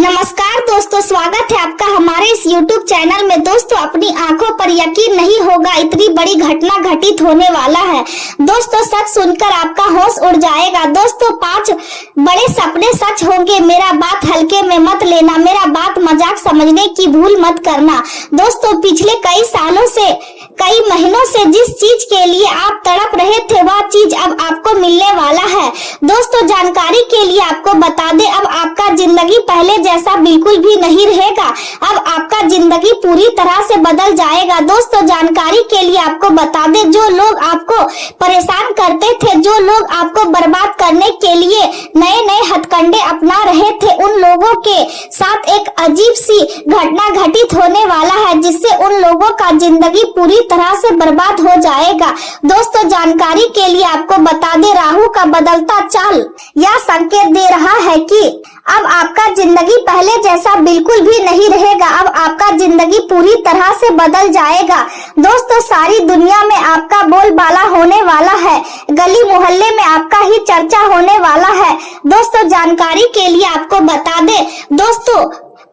नमस्कार दोस्तों, स्वागत है आपका हमारे इस YouTube चैनल में। दोस्तों, अपनी आंखों पर यकीन नहीं होगा, इतनी बड़ी घटना घटित होने वाला है। दोस्तों, सच सुनकर आपका होश उड़ जाएगा। दोस्तों, 5 बड़े सपने सच होंगे। मेरा बात हल्के में मत लेना, मेरा बात मजाक समझने की भूल मत करना। दोस्तों, पिछले कई सालों से, कई महीनों से जिस चीज के लिए आप तड़प रहे थे, वह चीज अब आपको मिलने वाला है। दोस्तों, जानकारी के लिए आपको बता दें, अब आपका जिंदगी पहले जैसा बिल्कुल भी नहीं रहेगा। अब आपका जिंदगी पूरी तरह से बदल जाएगा। दोस्तों, जानकारी के लिए आपको बता दें, जो लोग आपको परेशान करते थे, जो लोग आपको बर्बाद करने के लिए नए नए हथकंडे अपना रहे थे, उन लोगों के साथ एक अजीब सी घटना घटित होने वाला है, जिससे उन लोगों का जिंदगी पूरी तरह से बर्बाद हो जाएगा। दोस्तों, जानकारी के लिए आपको बता दें, राहु का बदलता चाल यह संकेत दे रहा है कि अब आपका जिंदगी पहले जैसा बिल्कुल भी नहीं रहेगा। अब आपका जिंदगी पूरी तरह से बदल जाएगा। दोस्तों, सारी दुनिया में आपका बोलबाला होने वाला है, गली मोहल्ले में आपका ही चर्चा होने वाला है। दोस्तों, जानकारी के लिए आपको बता दें, दोस्तों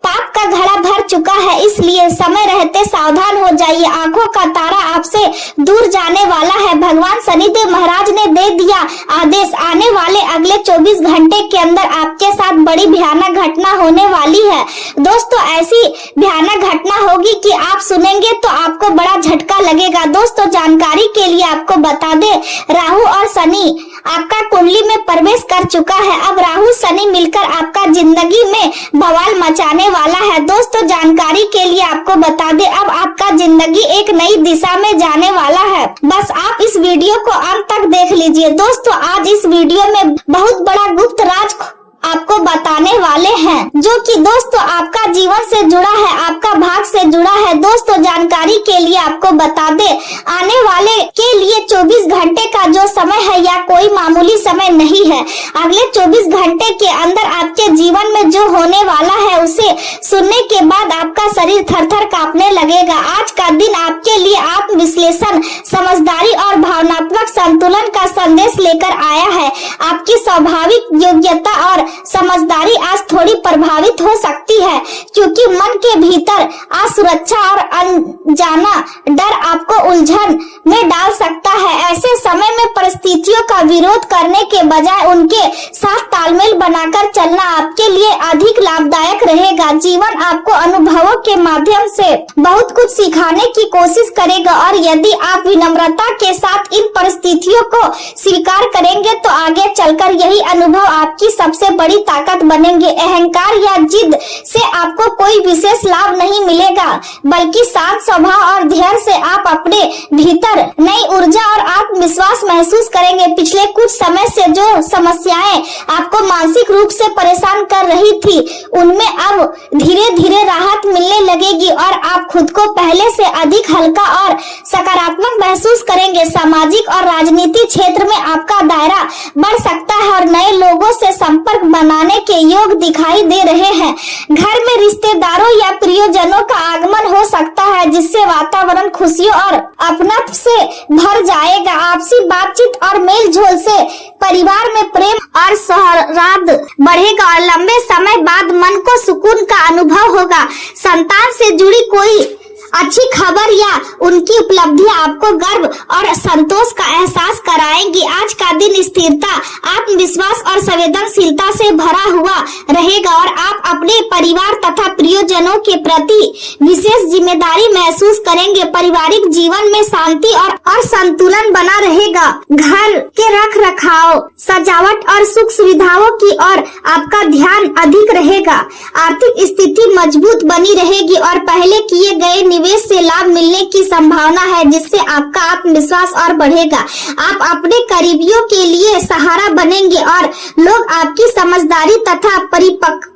पाप का घड़ा भर चुका है, इसलिए समय रहते सावधान हो जाइए। आंखों का तारा आपसे दूर जाने वाला है। भगवान शनिदेव महाराज ने दे दिया आदेश, आने वाले अगले 24 घंटे के अंदर आपके साथ बड़ी भयानक घटना होने वाली है। दोस्तों, ऐसी भयानक घटना होगी कि आप सुनेंगे तो आपको बड़ा झटका लगेगा। दोस्तों, जानकारी के लिए आपको बता दें, राहु और शनि आपका कुंडली में प्रवेश कर चुका है। अब राहु शनि मिलकर आपका जिंदगी में बवाल मचाने वाला है। दोस्तों, जानकारी के लिए आपको बता दें, अब आपका जिंदगी एक नई दिशा में जाने वाला है। बस आप इस वीडियो को अंत तक देख लीजिए। दोस्तों, आज इस वीडियो में बहुत बड़ा गुप्त राज आपको बताने वाले हैं, जो कि दोस्तों आपका जीवन से जुड़ा है, आपका भाग से जुड़ा है। दोस्तों, जानकारी के लिए आपको बता दे, आने वाले के लिए 24 घंटे का जो समय है, या कोई मामूली समय नहीं है। अगले 24 घंटे के अंदर आपके जीवन में जो होने वाला है, उसे सुनने के बाद आपका शरीर थर-थर कांपने लगेगा। आज का दिन आपके लिए आत्मविश्लेषण, समझदारी और भावनात्मक संतुलन का संदेश लेकर आया है। आपकी स्वाभाविक योग्यता और समझदारी आज थोड़ी प्रभावित हो सकती है, क्योंकि मन के भीतर असुरक्षा और अनजाना डर आपको उलझन में डाल सकता है। ऐसे समय में परिस्थितियों का विरोध करने के बजाय उनके साथ तालमेल बनाकर चलना आपके लिए अधिक लाभदायक रहेगा। जीवन आपको अनुभवों के माध्यम से बहुत कुछ सिखाने की कोशिश करेगा, और यदि आप विनम्रता के साथ इन परिस्थितियों को स्वीकार करेंगे तो आगे चलकर यही अनुभव आपकी सबसे बड़ी ताकत बनेंगे। अहंकार या जिद से आपको कोई विशेष लाभ नहीं मिलेगा, बल्कि शांत स्वभाव और धैर्य से आप अपने भीतर नई ऊर्जा और आत्मविश्वास महसूस करेंगे। पिछले कुछ समय से जो समस्याएं आपको मानसिक रूप से परेशान कर रही थी, उनमें अब धीरे धीरे राहत मिलने लगेगी, और आप खुद को पहले से अधिक हल्का और सकारात्मक महसूस करेंगे। सामाजिक और राजनीतिक क्षेत्र में आपका दायरा बढ़ सकता है, और नए लोगों से संपर्क बनाने के योग दिखाई दे रहे हैं। घर में रिश्तेदारों या प्रियजनों का आगमन हो सकता है, जिससे वातावरण खुशियों और अपनापन से भर जाएगा। आपसी बातचीत और मेल झोल से परिवार में प्रेम और सौहार्द बढ़ेगा, और लंबे समय बाद मन को सुकून का अनुभव होगा। संतान से जुड़ी कोई अच्छी खबर या उनकी उपलब्धियां आपको गर्व और संतोष का एहसास कराएंगी। आज का दिन स्थिरता, आत्मविश्वास और संवेदनशीलता से भरा हुआ रहेगा, और आप अपने परिवार तथा प्रियजनों के प्रति विशेष जिम्मेदारी महसूस करेंगे। पारिवारिक जीवन में शांति और संतुलन बना रहेगा। घर के रख रखाव, सजावट और सुख सुविधाओं की ओर आपका ध्यान अधिक रहेगा। आर्थिक स्थिति मजबूत बनी रहेगी, और पहले किए गए निवेश से लाभ मिलने की संभावना है, जिससे आपका आत्मविश्वास और बढ़ेगा। आप अपने करीबियों के लिए सहारा बनेंगे, और लोग आपकी समझदारी तथा परिपक्वता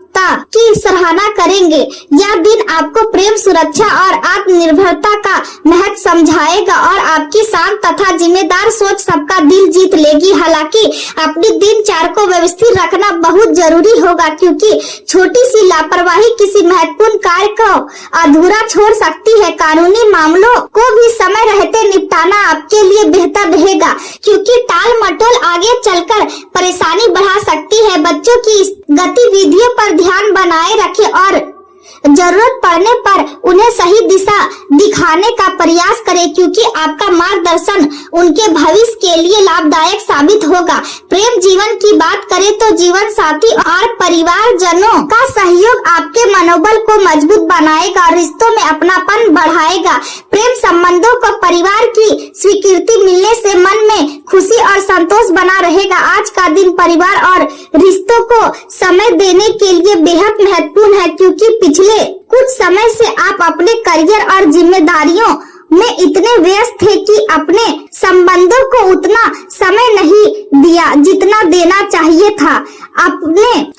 की सराहना करेंगे। यह दिन आपको प्रेम, सुरक्षा और आत्मनिर्भरता का महत्व समझाएगा, और आपकी शांत तथा जिम्मेदार सोच सबका दिल जीत लेगी। हालांकि अपनी दिनचर्या को व्यवस्थित रखना बहुत जरूरी होगा, क्योंकि छोटी सी लापरवाही किसी महत्वपूर्ण कार्य को अधूरा छोड़ सकती है। कानूनी मामलों को भी समय रहते निपटाना आपके लिए बेहतर रहेगा, क्योंकि टाल मटोल आगे चलकर परेशानी बढ़ा सकती है। बच्चों की गतिविधियों पर ध्यान बनाए रखें और जरूरत पड़ने पर उन्हें सही दिशा दिखाने का प्रयास करें, क्योंकि आपका मार्गदर्शन उनके भविष्य के लिए लाभदायक साबित होगा। प्रेम जीवन की बात करें तो जीवन साथी और परिवारजनों का सहयोग आपके मनोबल को मजबूत बनाएगा और रिश्तों में अपनापन बढ़ाएगा। प्रेम संबंधों को परिवार की स्वीकृति मिलने से मन में खुशी और संतोष बना रहेगा। आज का दिन परिवार और रिश्तों को समय देने के लिए बेहद महत्वपूर्ण है, क्योंकि पिछले कुछ समय से आप अपने करियर और जिम्मेदारियों में इतने व्यस्त थे कि अपने संबंधों को उतना समय नहीं दिया जितना देना चाहिए था।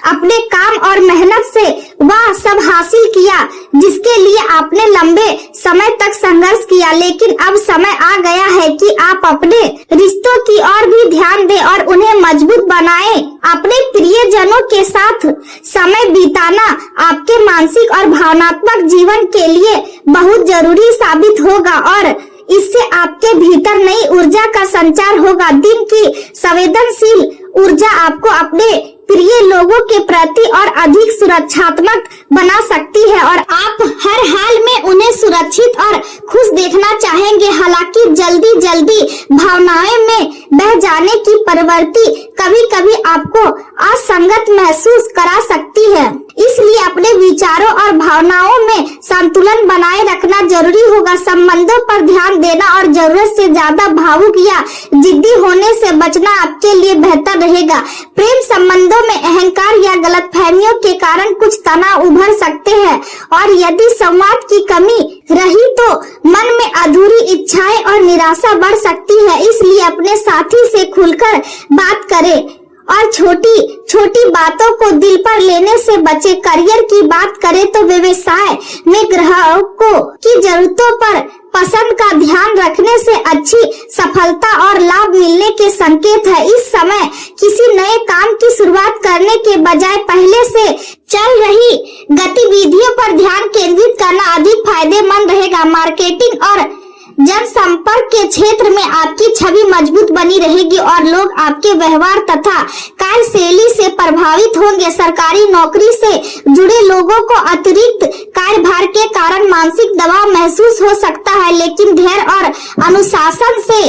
अपने काम और मेहनत से वह सब हासिल किया जिसके लिए आपने लंबे समय तक संघर्ष किया, लेकिन अब समय आ गया है कि आप अपने रिश्तों की ओर भी ध्यान दें और उन्हें मजबूत बनाएं। अपने प्रियजनों के साथ समय बिताना आपके मानसिक और भावनात्मक जीवन के लिए बहुत जरूरी साबित होगा और इससे आपके भीतर नई ऊर्जा का संचार होगा। दिन की संवेदनशील ऊर्जा आपको अपने प्रिय लोगों के प्रति और अधिक सुरक्षात्मक बना सकती है और आप हर हाल में उन्हें सुरक्षित और खुश देखना चाहेंगे। हालांकि जल्दी भावनाओं में बह जाने की प्रवृत्ति कभी-कभी आपको असंगत महसूस करा सकती है, इसलिए अपने विचारों और भावनाओं में संतुलन बनाए रखना जरूरी होगा। संबंधों पर ध्यान देना और जरूरत से ज्यादा भावुक या जिद्दी होने से बचना आपके लिए बेहतर रहेगा। प्रेम संबंधों में अहंकार या गलतफहमियों के कारण कुछ तनाव उभर सकते हैं और यदि संवाद की कमी रही तो मन में अधूरी इच्छाएं और निराशा बढ़ सकती है। इसलिए अपने साथी से खुलकर बात करें और छोटी बातों को दिल पर लेने से बचे। करियर की बात करें तो व्यवसाय में ग्राहकों की जरूरतों पर पसंद का ध्यान रखने से अच्छी सफलता और लाभ मिलने के संकेत है। इस समय किसी नए काम की शुरुआत करने के बजाय पहले से चल रही गतिविधियों पर ध्यान केंद्रित करना अधिक फायदेमंद रहेगा। मार्केटिंग और जनसंपर्क के क्षेत्र में आपकी छवि मजबूत बनी रहेगी और लोग आपके व्यवहार तथा कार्यशैली से प्रभावित होंगे। सरकारी नौकरी से जुड़े लोगों को अतिरिक्त कार्यभार के कारण मानसिक दबाव महसूस हो सकता है, लेकिन धैर्य और अनुशासन से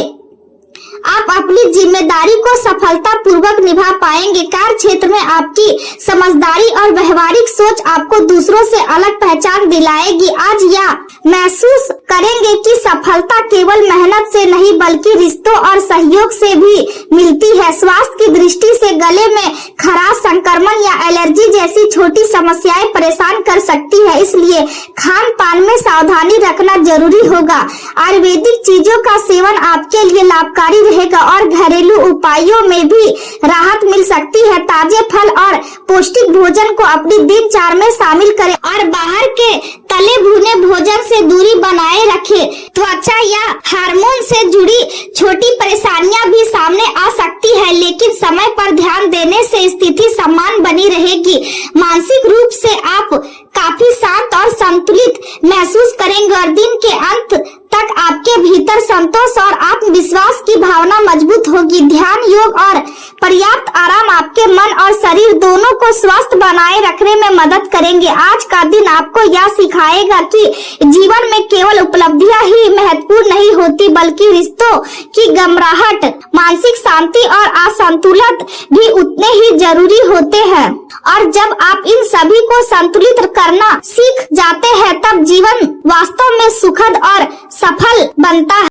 आप अपनी जिम्मेदारी को सफलता पूर्वक निभा पाएंगे। कार्य क्षेत्र में आपकी समझदारी और व्यवहारिक सोच आपको दूसरों से अलग पहचान दिलाएगी। आज यह महसूस करेंगे कि सफलता केवल मेहनत से नहीं बल्कि रिश्तों और सहयोग से भी मिलती है। स्वास्थ्य की दृष्टि से गले में खराश, संक्रमण या एलर्जी जैसी छोटी समस्याएं परेशान कर सकती है, इसलिए खान पान में सावधानी रखना जरूरी होगा। आयुर्वेदिक चीजों का सेवन आपके लिए लाभकारी रहेगा और घरेलू उपायों में भी राहत मिल सकती है। ताजे फल और पौष्टिक भोजन को अपनी दिनचर्या में शामिल करें और बाहर के तले भुने भोजन से दूरी बनाए रखें। त्वचा या हार्मोन से जुड़ी छोटी परेशानियां भी सामने आ सकती है, लेकिन समय पर ध्यान देने से स्थिति समान बनी रहेगी। मानसिक रूप से आप काफी शांत और संतुलित महसूस करेंगे और दिन के अंत तक आपके भीतर संतोष और आत्मविश्वास की भावना मजबूत होगी। ध्यान, योग और पर्याप्त आराम आपके मन और शरीर दोनों को स्वस्थ बनाए रखने में मदद करेंगे। आज का दिन आपको यह सिखाएगा कि जीवन में केवल उपलब्धियां ही महत्वपूर्ण नहीं होती, बल्कि रिश्तों की गहराहट, मानसिक शांति और असंतुलन भी उतने ही जरूरी होते हैं। और जब आप इन सभी को संतुलित करना सीख जाते हैं, तब जीवन वास्तव में सुखद और सफल बनता है।